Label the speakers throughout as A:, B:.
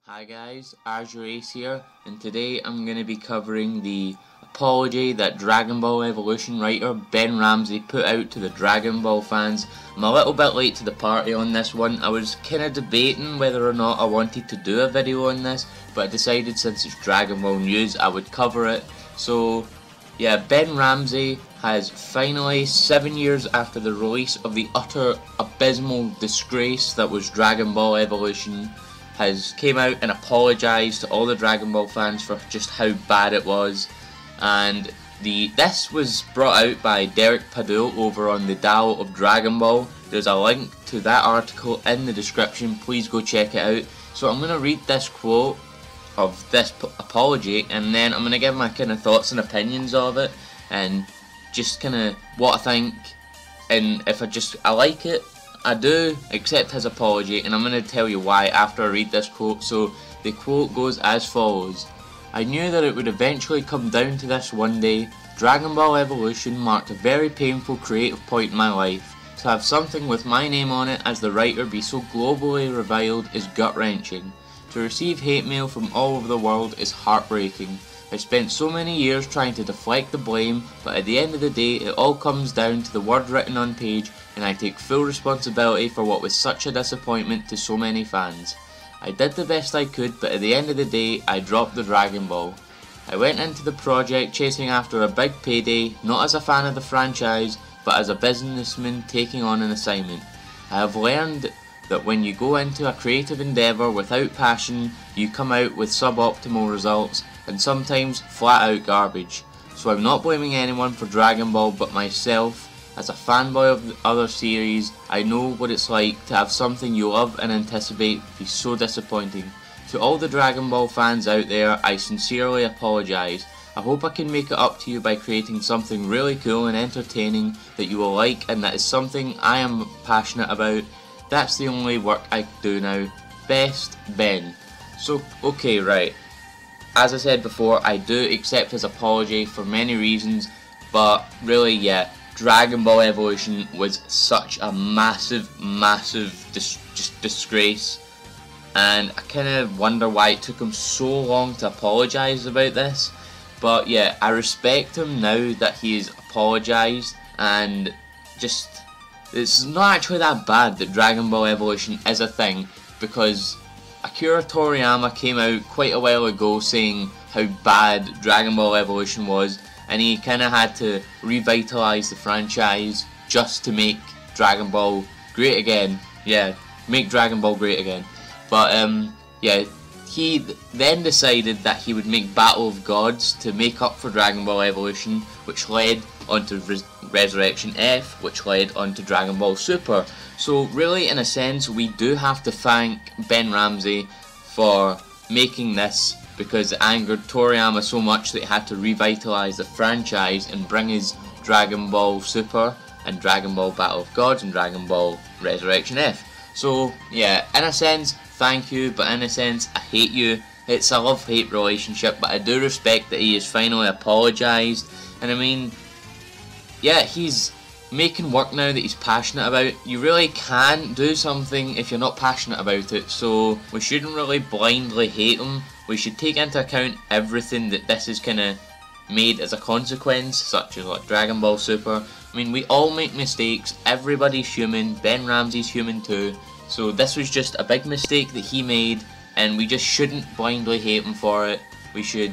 A: Hi guys, AzureAce here, and today I'm going to be covering the apology that Dragon Ball Evolution writer Ben Ramsey put out to the Dragon Ball fans. I'm a little bit late to the party on this one. I was kinda debating whether or not I wanted to do a video on this, but I decided since it's Dragon Ball news I would cover it. So yeah, Ben Ramsey has finally, 7 years after the release of the utter abysmal disgrace that was Dragon Ball Evolution, has came out and apologised to all the Dragon Ball fans for just how bad it was. And this was brought out by Derek Padul over on the Dial of Dragon Ball. There's a link to that article in the description, please go check it out. So I'm going to read this quote of this apology, and then I'm going to give my kind of thoughts and opinions of it, and just kind of what I think, and if I like it, I do accept his apology, and I'm going to tell you why after I read this quote. So the quote goes as follows: "I knew that it would eventually come down to this one day. Dragon Ball Evolution marked a very painful creative point in my life. To have something with my name on it as the writer be so globally reviled is gut-wrenching. To receive hate mail from all over the world is heartbreaking. I've spent so many years trying to deflect the blame, but at the end of the day it all comes down to the word written on page, and I take full responsibility for what was such a disappointment to so many fans. I did the best I could, but at the end of the day I dropped the Dragon Ball. I went into the project chasing after a big payday, not as a fan of the franchise, but as a businessman taking on an assignment. I have learned that when you go into a creative endeavour without passion, you come out with suboptimal results, and sometimes flat out garbage. So I'm not blaming anyone for Dragon Ball but myself. As a fanboy of the other series, I know what it's like to have something you love and anticipate be so disappointing. To all the Dragon Ball fans out there, I sincerely apologise. I hope I can make it up to you by creating something really cool and entertaining that you will like, and that is something I am passionate about. That's the only work I do now. Best, Ben." So, okay, right. As I said before, I do accept his apology for many reasons, but really, yeah, Dragon Ball Evolution was such a massive disgrace, and I kind of wonder why it took him so long to apologise about this. But yeah, I respect him now that he has apologised, and just, it's not actually that bad that Dragon Ball Evolution is a thing, because Akira Toriyama came out quite a while ago saying how bad Dragon Ball Evolution was, and he kind of had to revitalise the franchise just to make Dragon Ball great again. Yeah, make Dragon Ball great again. But yeah, he then decided that he would make Battle of Gods to make up for Dragon Ball Evolution, which led onto Resurrection F, which led onto Dragon Ball Super. So really, in a sense, we do have to thank Ben Ramsey for making this, because it angered Toriyama so much that he had to revitalise the franchise and bring his Dragon Ball Super and Dragon Ball Battle of Gods and Dragon Ball Resurrection F. So yeah, in a sense, thank you, but in a sense, I hate you. It's a love-hate relationship, but I do respect that he has finally apologised. And I mean, yeah, he's making work now that he's passionate about. You really can't do something if you're not passionate about it, so we shouldn't really blindly hate him. We should take into account everything that this is kind of made as a consequence, such as like Dragon Ball Super. I mean, we all make mistakes, everybody's human, Ben Ramsey's human too, so this was just a big mistake that he made, and we just shouldn't blindly hate him for it. We should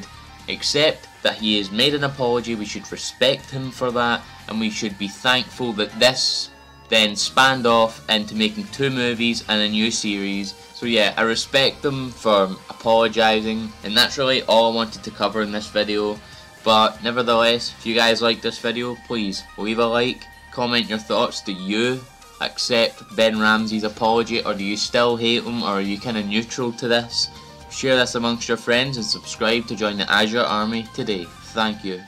A: accept that he has made an apology, we should respect him for that, and we should be thankful that this then spanned off into making 2 movies and a new series. So yeah, I respect them for apologising, and that's really all I wanted to cover in this video. But nevertheless, if you guys like this video, please leave a like, comment your thoughts. Do you accept Ben Ramsey's apology, or do you still hate him, or are you kind of neutral to this? Share this amongst your friends and subscribe to join the Azure Army today. Thank you.